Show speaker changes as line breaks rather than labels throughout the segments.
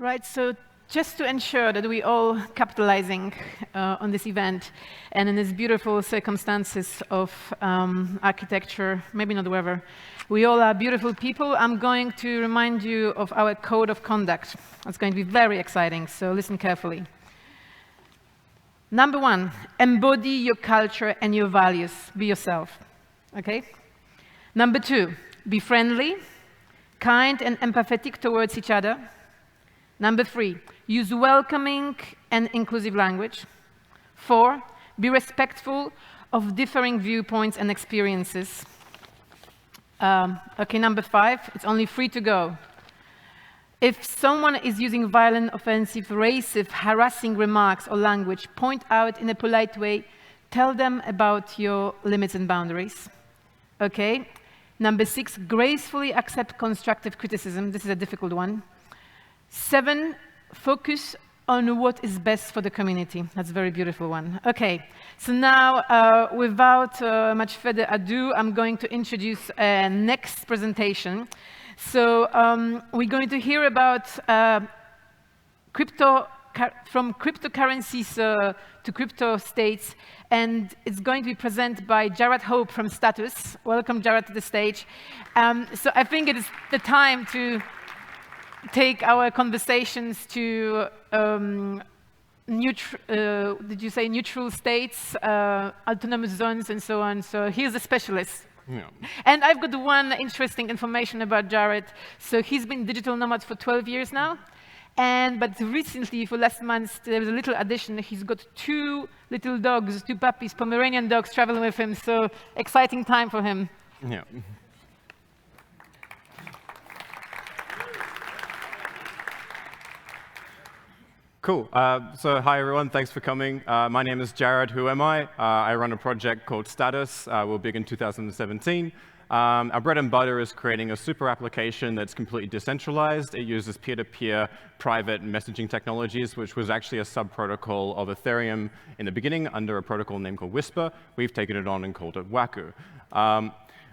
Right, so just to ensure that we all capitalizing on this event and in these beautiful circumstances of architecture, maybe not weather, we all are beautiful people. I'm going to remind you of our code of conduct. It's going to be very exciting, so listen carefully. Number 1, embody your culture and your values. Be yourself, okay? Number 2, be friendly, kind and empathetic towards each other. Number 3, use welcoming and inclusive language. 4, be respectful of differing viewpoints and experiences. Okay, number 5, it's only 3 to go. If someone is using violent, offensive, racist, harassing remarks or language, point out in a polite way, tell them about your limits and boundaries. Okay? Number 6, gracefully accept constructive criticism. This is a difficult one. 7, focus on what is best for the community. That's a very beautiful one. Okay, so now, without much further ado, I'm going to introduce a next presentation. So we're going to hear about from cryptocurrencies to crypto states, and it's going to be presented by Jarrad Hope from Status. Welcome, Jarrad, to the stage. So I think it is the time to take our conversations to did you say neutral states, autonomous zones, and so on. So he's a specialist.
Yeah.
And I've got one interesting information about Jarrad. So he's been digital nomad for 12 years now. But recently, for last month, there was a little addition. He's got 2 little dogs, 2 puppies, Pomeranian dogs, traveling with him. So exciting time for him.
Yeah. Cool. So hi, everyone. Thanks for coming. My name is Jarrad. Who am I? I run a project called Status. We're big in 2017. Our bread and butter is creating a super application that's completely decentralized. It uses peer-to-peer private messaging technologies, which was actually a sub-protocol of Ethereum in the beginning under a protocol named called Whisper. We've taken it on and called it Waku.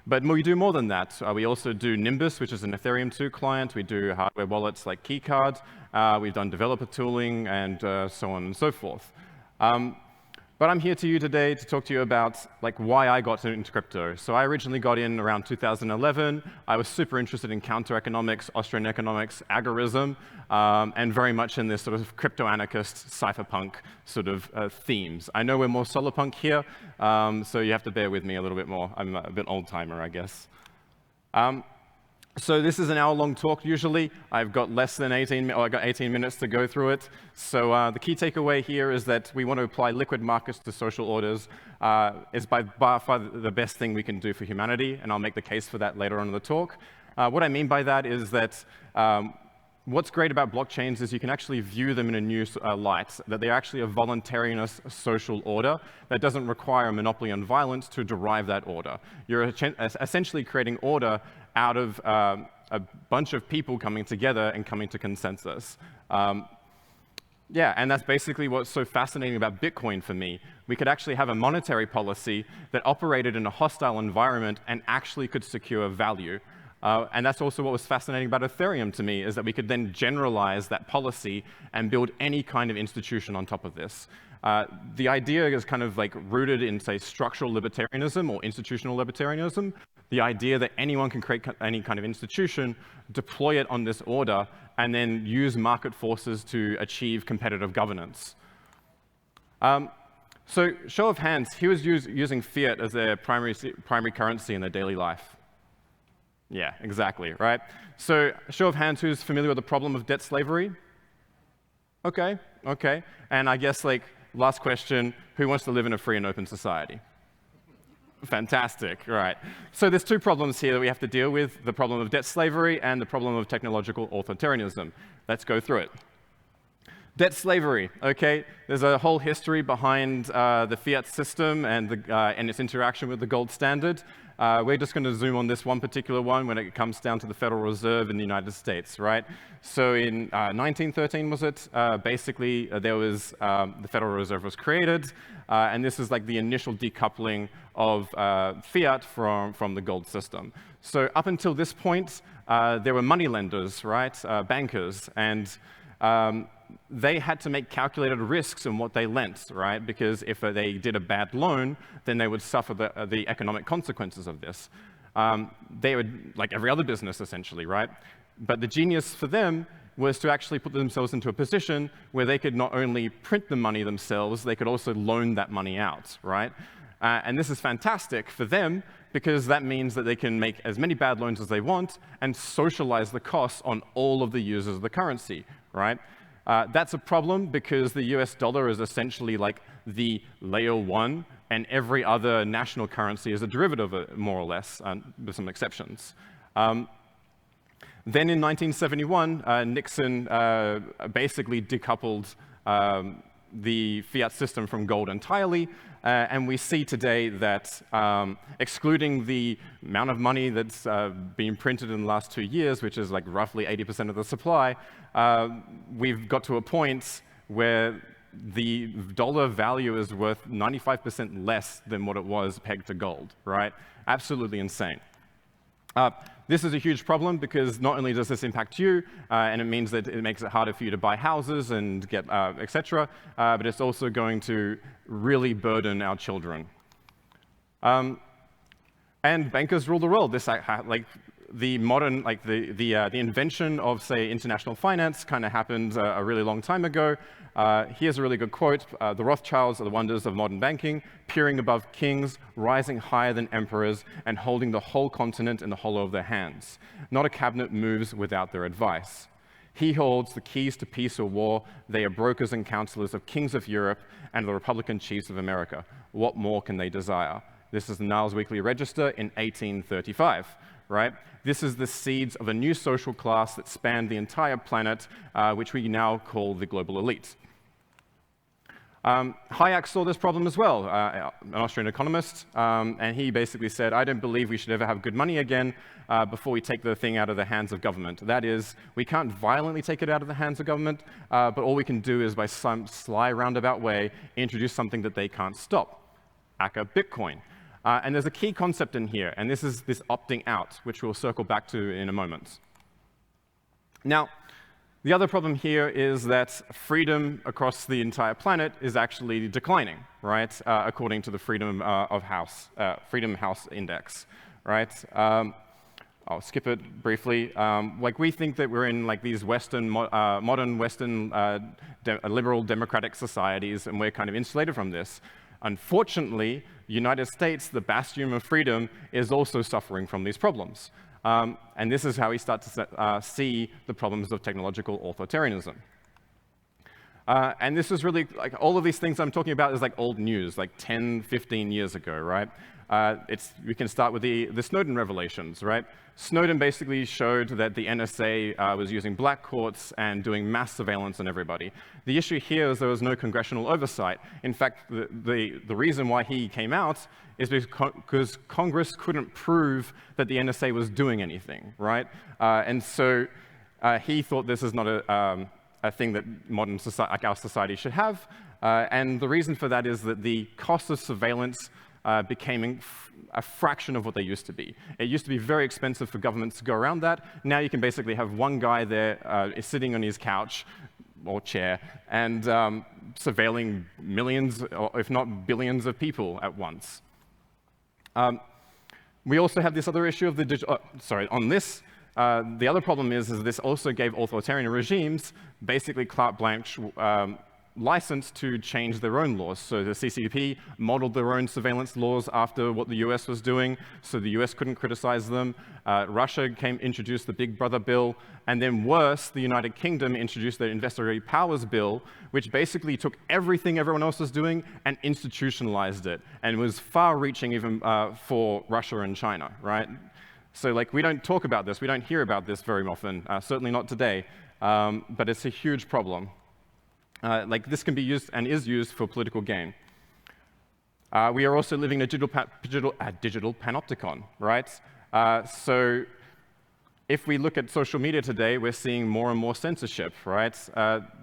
But we do more than that. We also do Nimbus, which is an Ethereum 2 client. We do hardware wallets like Keycard. We've done developer tooling and so on and so forth. But I'm here to you today to talk to you about why I got into crypto. So I originally got in around 2011. I was super interested in counter economics, Austrian economics, agorism, and very much in this sort of crypto-anarchist, cypherpunk sort of themes. I know we're more solarpunk here, so you have to bear with me a little bit more. I'm a bit old-timer, I guess. So this is an hour-long talk usually. I've got less than 18 minutes to go through it. So the key takeaway here is that we want to apply liquid markets to social orders. Is by far the best thing we can do for humanity, and I'll make the case for that later on in the talk. What I mean by that is that what's great about blockchains is you can actually view them in a new light, that they're actually a voluntariness social order that doesn't require a monopoly on violence to derive that order. You're essentially creating order out of a bunch of people coming together and coming to consensus. Yeah, and that's basically what's so fascinating about Bitcoin for me. We could actually have a monetary policy that operated in a hostile environment and actually could secure value. And that's also what was fascinating about Ethereum to me, is that we could then generalize that policy and build any kind of institution on top of this. The idea is kind of rooted in, say, structural libertarianism or institutional libertarianism. The idea that anyone can create any kind of institution, deploy it on this order, and then use market forces to achieve competitive governance. So show of hands, who is using fiat as their primary currency in their daily life? Yeah, exactly, right? So show of hands, who's familiar with the problem of debt slavery? Okay. And I guess, last question, who wants to live in a free and open society? Fantastic, right. So there's 2 problems here that we have to deal with, the problem of debt slavery and the problem of technological authoritarianism. Let's go through it. Debt slavery, okay? There's a whole history behind the fiat system and its interaction with the gold standard. We're just going to zoom on this one particular one when it comes down to the Federal Reserve in the United States, right? So in 1913, was it? Basically, there was the Federal Reserve was created, and this is the initial decoupling of fiat from the gold system. So up until this point, there were moneylenders, right? Bankers, and they had to make calculated risks in what they lent, right? Because if they did a bad loan, then they would suffer the economic consequences of this. They would, like every other business, essentially, right? But the genius for them was to actually put themselves into a position where they could not only print the money themselves, they could also loan that money out, right? And this is fantastic for them because that means that they can make as many bad loans as they want and socialize the costs on all of the users of the currency, right? That's a problem because the US dollar is essentially like the layer one, and every other national currency is a derivative of it, more or less, with some exceptions. Then in 1971, Nixon basically decoupled the fiat system from gold entirely, and we see today that excluding the amount of money that's been printed in the last 2 years, which is like roughly 80% of the supply, we've got to a point where the dollar value is worth 95% less than what it was pegged to gold, right? Absolutely insane. This is a huge problem because not only does this impact you, and it means that it makes it harder for you to buy houses and get, etc., but it's also going to really burden our children. And bankers rule the world. This, like the modern, like the invention of, say, international finance kind of happened a really long time ago. Here's a really good quote. The Rothschilds are the wonders of modern banking, peering above kings, rising higher than emperors, and holding the whole continent in the hollow of their hands. Not a cabinet moves without their advice. He holds the keys to peace or war. They are brokers and counselors of kings of Europe and the Republican chiefs of America. What more can they desire? This is the Niles Weekly Register in 1835. Right? This is the seeds of a new social class that spanned the entire planet, which we now call the global elite. Hayek saw this problem as well, an Austrian economist, and he basically said, I don't believe we should ever have good money again before we take the thing out of the hands of government. That is, we can't violently take it out of the hands of government, but all we can do is by some sly roundabout way introduce something that they can't stop, aka Bitcoin. And there's a key concept in here, and this is this opting out, which we'll circle back to in a moment. Now, the other problem here is that freedom across the entire planet is actually declining, right? According to the Freedom House Index, right? I'll skip it briefly. Like we think that we're in like these Western, modern Western liberal democratic societies, and we're kind of insulated from this. Unfortunately, the United States, the bastion of freedom, is also suffering from these problems. And this is how we start to see the problems of technological authoritarianism. And this is really, like, all of these things I'm talking about is like old news, like 10, 15 years ago, right? We can start with the Snowden revelations, right? Snowden basically showed that the NSA was using black courts and doing mass surveillance on everybody. The issue here is there was no congressional oversight. In fact, the reason why he came out is because Congress couldn't prove that the NSA was doing anything, right? And so he thought this is not a thing that modern society, like our society, should have. And the reason for that is that the cost of surveillance became a fraction of what they used to be. It used to be very expensive for governments to go around that. Now you can basically have one guy there sitting on his couch or chair and surveilling millions, or if not billions, of people at once. We also have this other issue of the digital. On this, the other problem is this also gave authoritarian regimes basically carte blanche license to change their own laws. So the CCP modeled their own surveillance laws after what the US was doing, so the US couldn't criticize them. Russia introduced the Big Brother bill, and then worse, the United Kingdom introduced their Investigatory Powers Bill, which basically took everything everyone else was doing and institutionalized it, and was far-reaching even for Russia and China, right? So like, we don't talk about this, we don't hear about this very often, certainly not today, but it's a huge problem. Like, this can be used and is used for political gain. We are also living in a digital panopticon, right? So if we look at social media today, we're seeing more and more censorship, right?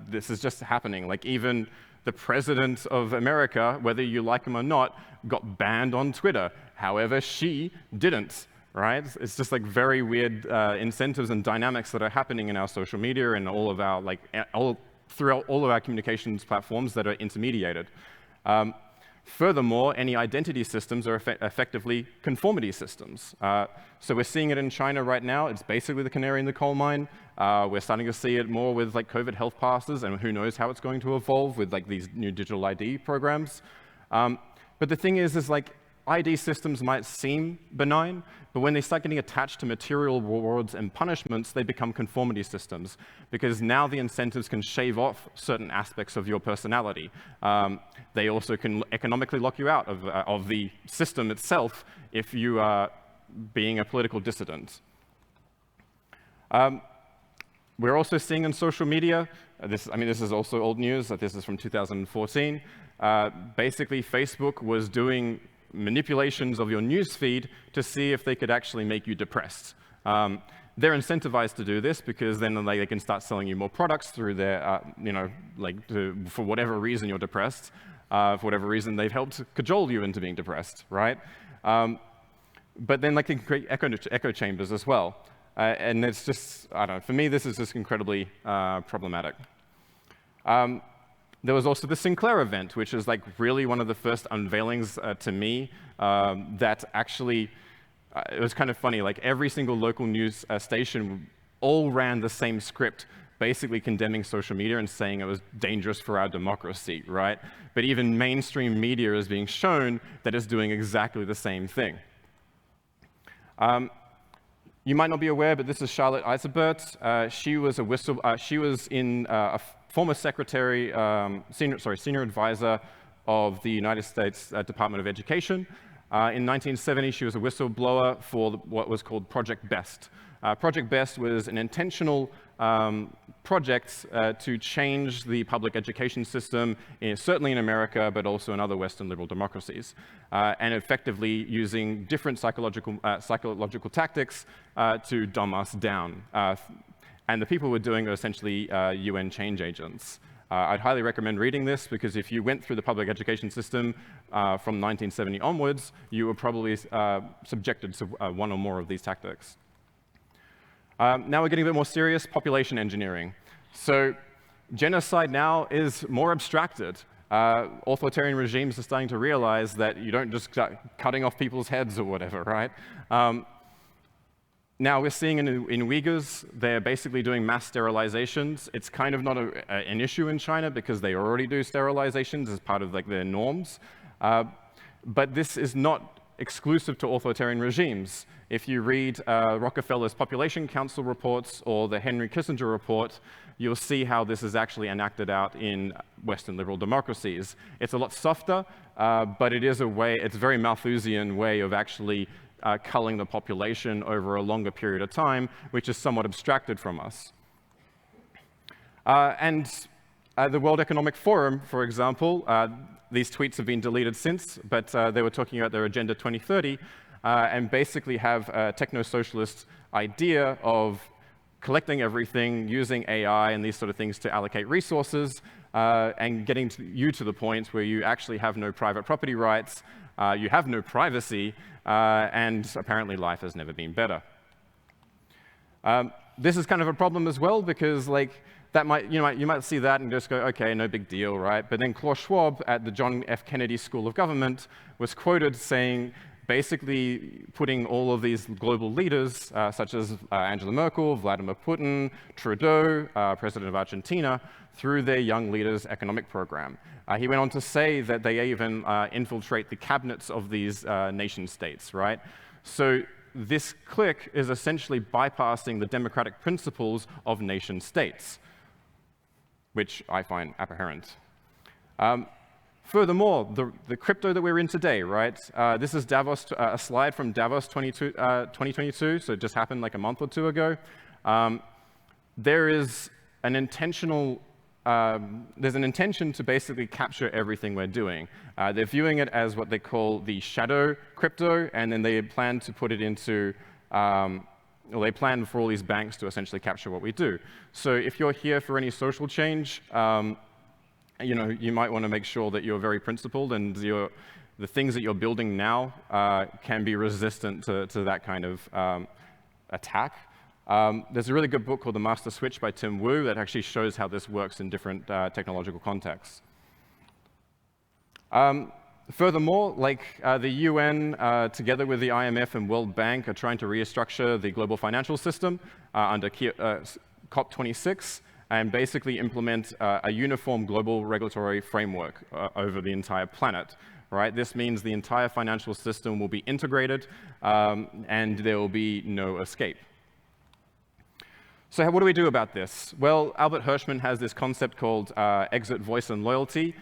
This is just happening. Like, even the president of America, whether you like him or not, got banned on Twitter. However, she didn't. right? It's just like very weird incentives and dynamics that are happening in our social media and all of our throughout all of our communications platforms that are intermediated. Furthermore, any identity systems are effectively conformity systems. So we're seeing it in China right now. It's basically the canary in the coal mine. We're starting to see it more with like COVID health passes, and who knows how it's going to evolve with like these new digital ID programs. But the thing is like ID systems might seem benign, but when they start getting attached to material rewards and punishments, they become conformity systems, because now the incentives can shave off certain aspects of your personality. They also can economically lock you out of the system itself if you are being a political dissident. We're also seeing in social media, this is also old news, this is from 2014, basically Facebook was doing manipulations of your news feed to see if they could actually make you depressed. They're incentivized to do this because then they can start selling you more products through their, for whatever reason you're depressed, for whatever reason they've helped cajole you into being depressed, right? But then they can create echo chambers as well. And it's just, I don't know, for me this is just incredibly problematic. There was also the Sinclair event, which is like really one of the first unveilings to me that actually, it was kind of funny, like every single local news station all ran the same script, basically condemning social media and saying it was dangerous for our democracy, right? But even mainstream media is being shown that it's doing exactly the same thing. You might not be aware, but this is Charlotte Iserbyt. She was a former secretary, senior advisor of the United States Department of Education. In 1970, she was a whistleblower for what was called Project BEST. Project BEST was an intentional project to change the public education system, certainly in America, but also in other Western liberal democracies, and effectively using different psychological tactics to dumb us down. And the people were doing essentially UN change agents. I'd highly recommend reading this, because if you went through the public education system from 1970 onwards, you were probably subjected to one or more of these tactics. Now we're getting a bit more serious, population engineering. So genocide now is more abstracted. Authoritarian regimes are starting to realize that you don't just start cutting off people's heads or whatever, right? Now we're seeing in Uyghurs, they're basically doing mass sterilizations. It's kind of not an issue in China because they already do sterilizations as part of like their norms. But this is not exclusive to authoritarian regimes. If you read Rockefeller's Population Council reports or the Henry Kissinger report, you'll see how this is actually enacted out in Western liberal democracies. It's a lot softer, but it is it's a very Malthusian way of actually culling the population over a longer period of time, which is somewhat abstracted from us. The World Economic Forum, for example, these tweets have been deleted since, but they were talking about their Agenda 2030, and basically have a techno-socialist idea of collecting everything, using AI and these sort of things to allocate resources, and getting you to the point where you actually have no private property rights, you have no privacy, and apparently life has never been better. This is kind of a problem as well, because like you might see that and just go, okay, no big deal, right? But then Klaus Schwab at the John F. Kennedy School of Government was quoted saying, basically putting all of these global leaders, such as Angela Merkel, Vladimir Putin, Trudeau, President of Argentina, through their Young Leaders economic program. He went on to say that they even infiltrate the cabinets of these nation states, right? So this clique is essentially bypassing the democratic principles of nation states, which I find aberrant. Furthermore, the crypto that we're in today, right? This is Davos, a slide from Davos 2022, so it just happened like a month or two ago. There is an intentional, there's an intention to basically capture everything we're doing. They're viewing it as what they call the shadow crypto, and then they plan to put it into, they plan for all these banks to essentially capture what we do. So if you're here for any social change, you might want to make sure that you're very principled and you're the things that you're building now can be resistant to that kind of attack. There's a really good book called The Master Switch by Tim Wu that actually shows how this works in different technological contexts. Furthermore, like the UN, together with the IMF and World Bank, are trying to restructure the global financial system under COP26 and basically implement a uniform global regulatory framework over the entire planet. Right? This means the entire financial system will be integrated and there will be no escape. So what do we do about this? Well, Albert Hirschman has this concept called exit, voice, and loyalty.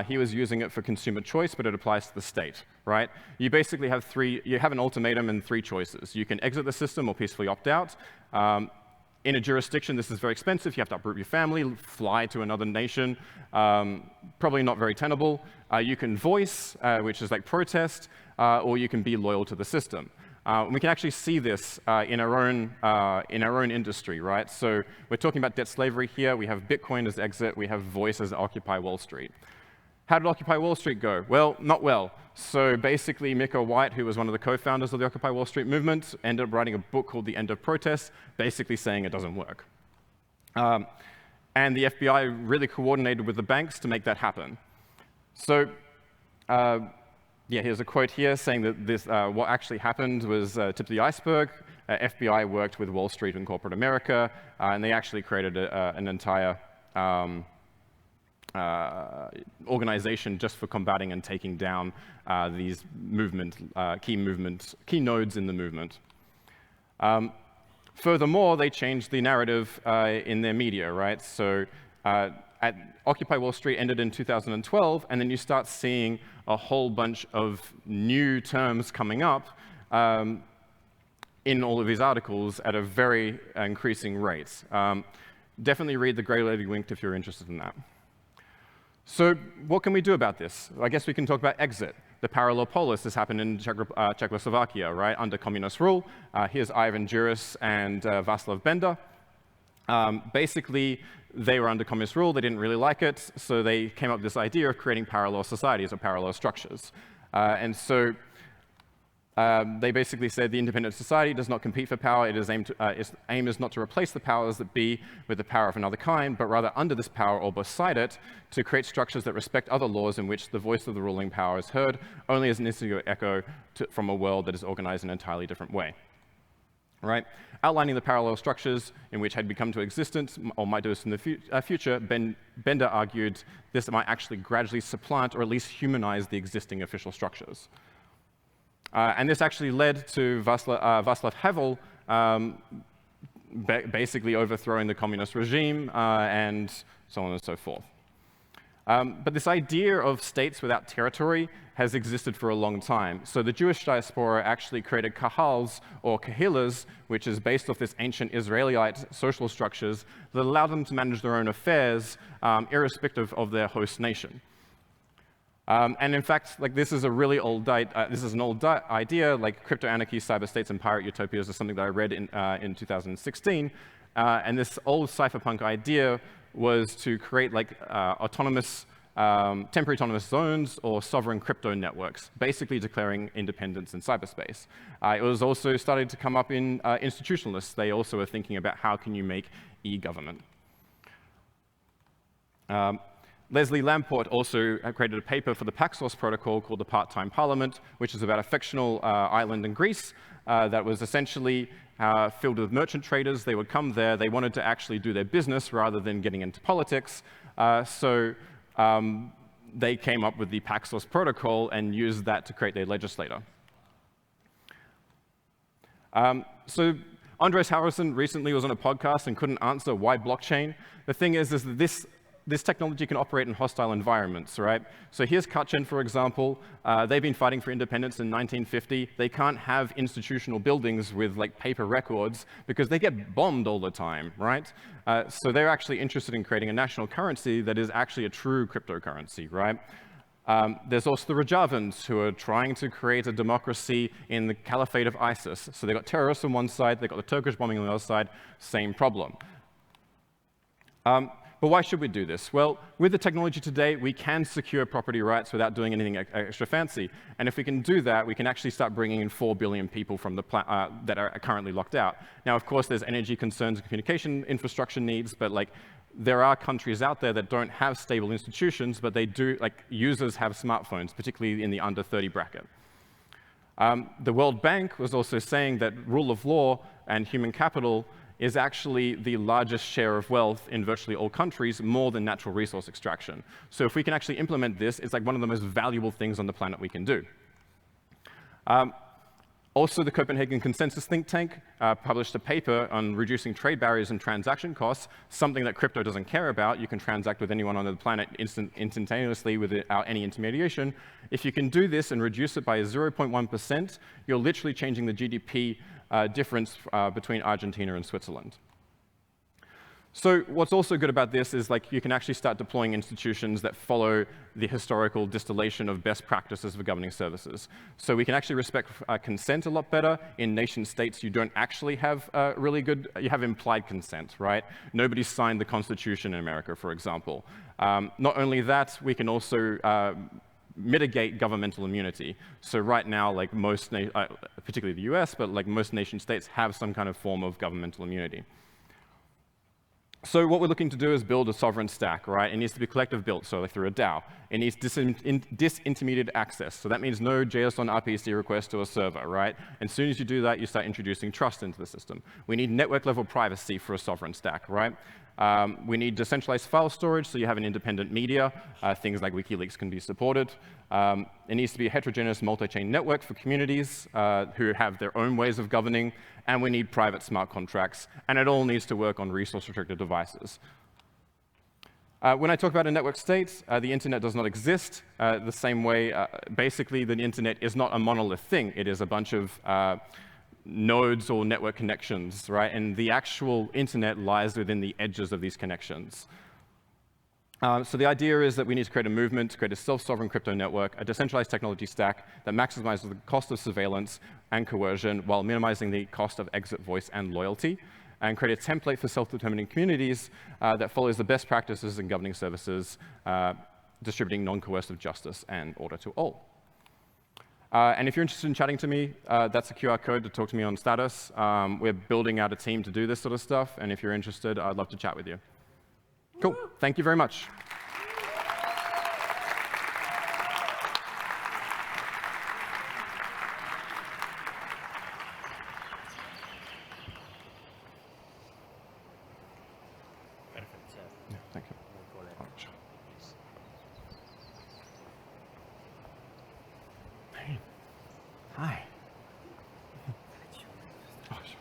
He was using it for consumer choice, but it applies to the state, right? You basically have an ultimatum and 3 choices. You can exit the system or peacefully opt out. In a jurisdiction, this is very expensive. You have to uproot your family, fly to another nation. Probably not very tenable. You can voice, which is like protest, or you can be loyal to the system. We can actually see this in our own industry, right? So we're talking about debt slavery here. We have Bitcoin as exit. We have voice as Occupy Wall Street. How did Occupy Wall Street go? Well, not well. So basically, Miko White, who was one of the co-founders of the Occupy Wall Street movement, ended up writing a book called The End of Protest, basically saying it doesn't work. And the FBI really coordinated with the banks to make that happen. So yeah, here's a quote here saying that this, what actually happened was tip of the iceberg. FBI worked with Wall Street and corporate America, and they actually created an entire organization just for combating and taking down these key nodes in the movement. Furthermore, they changed the narrative in their media, right? So Occupy Wall Street ended in 2012, and then you start seeing a whole bunch of new terms coming up in all of these articles at a very increasing rate. Definitely read the Grey Lady linked if you're interested in that. So what can we do about this? I guess we can talk about exit. The parallel polis has happened in Czechoslovakia, right, under communist rule. Here's Ivan Juris and Václav Benda. Basically, they were under communist rule. They didn't really like it, so they came up with this idea of creating parallel societies or parallel structures. And so they basically said the independent society does not compete for power. Its aim is not to replace the powers that be with the power of another kind, but rather under this power or beside it, to create structures that respect other laws in which the voice of the ruling power is heard only as an instant echo from a world that is organized in an entirely different way. Right? Outlining the parallel structures in which had become to existence or might do this in the future, Benda argued this might actually gradually supplant or at least humanize the existing official structures. And this actually led to Václav Havel basically overthrowing the communist regime and so on and so forth. But this idea of states without territory has existed for a long time. So the Jewish diaspora actually created kahals or kahilas, which is based off this ancient Israelite social structures that allow them to manage their own affairs irrespective of their host nation. And in fact, like this is a really old idea, like crypto anarchy, cyber states, and pirate utopias is something that I read in 2016. And this old cypherpunk idea was to create like temporary autonomous zones or sovereign crypto networks, basically declaring independence in cyberspace. It was also starting to come up in institutionalists. They also were thinking about how can you make e-government. Leslie Lamport also created a paper for the Paxos protocol called the Part-Time Parliament, which is about a fictional island in Greece that was essentially filled with merchant traders. They would come there. They wanted to actually do their business rather than getting into politics. So they came up with the Paxos protocol and used that to create their legislator. So Andres Harrison recently was on a podcast and couldn't answer why blockchain. The thing is that this technology can operate in hostile environments, right? So here's Kachin, for example. They've been fighting for independence in 1950. They can't have institutional buildings with like paper records because they get bombed all the time, right? So they're actually interested in creating a national currency that is actually a true cryptocurrency, right? There's also the Rajavans who are trying to create a democracy in the caliphate of ISIS. So they've got terrorists on one side, they've got the Turkish bombing on the other side, same problem. But why should we do this? Well, with the technology today, we can secure property rights without doing anything extra fancy. And if we can do that, we can actually start bringing in 4 billion people from that are currently locked out. Now, of course, there's energy concerns and communication infrastructure needs, but like, there are countries out there that don't have stable institutions, but they do, like, users have smartphones, particularly in the under 30 bracket. The World Bank was also saying that rule of law and human capital is actually the largest share of wealth in virtually all countries, more than natural resource extraction. So if we can actually implement this, it's like one of the most valuable things on the planet we can do. Also, the Copenhagen Consensus think tank published a paper on reducing trade barriers and transaction costs, something that crypto doesn't care about. You can transact with anyone on the planet instantaneously without any intermediation. If you can do this and reduce it by 0.1%, you're literally changing the GDP difference between Argentina and Switzerland. So what's also good about this is, like, you can actually start deploying institutions that follow the historical distillation of best practices for governing services. So we can actually respect consent a lot better. In nation states, you don't actually have you have implied consent, right? Nobody signed the Constitution in America, for example. Not only that, we can also mitigate governmental immunity. So right now, like particularly the US, but like most nation states have some kind of form of governmental immunity. So what we're looking to do is build a sovereign stack, right? It needs to be collective built, so like through a DAO. It needs disintermediated access. So that means no JSON RPC request to a server, right? And as soon as you do that, you start introducing trust into the system. We need network level privacy for a sovereign stack, right? We need decentralized file storage, so you have an independent media. Things like WikiLeaks can be supported. It needs to be a heterogeneous multi-chain network for communities who have their own ways of governing, and we need private smart contracts, and it all needs to work on resource-restricted devices. When I talk about a network state, the internet does not exist the same way. Basically, the internet is not a monolith thing. It is a bunch of nodes or network connections, right? And the actual internet lies within the edges of these connections. So the idea is that we need to create a movement to create a self-sovereign crypto network, a decentralized technology stack that maximizes the cost of surveillance and coercion while minimizing the cost of exit voice and loyalty, and create a template for self-determining communities that follows the best practices in governing services, distributing non-coercive justice and order to all. And if you're interested in chatting to me, that's a QR code to talk to me on Status. We're building out a team to do this sort of stuff, and if you're interested, I'd love to chat with you. Cool. Thank you very much. Yeah, thank you. Oh, sure. Hey. Hi. Oh, sure.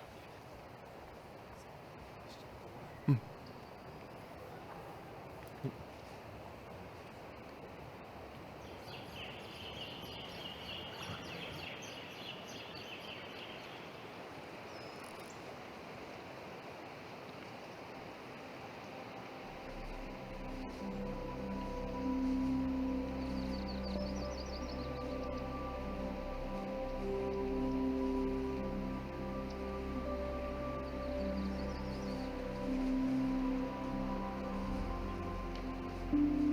you.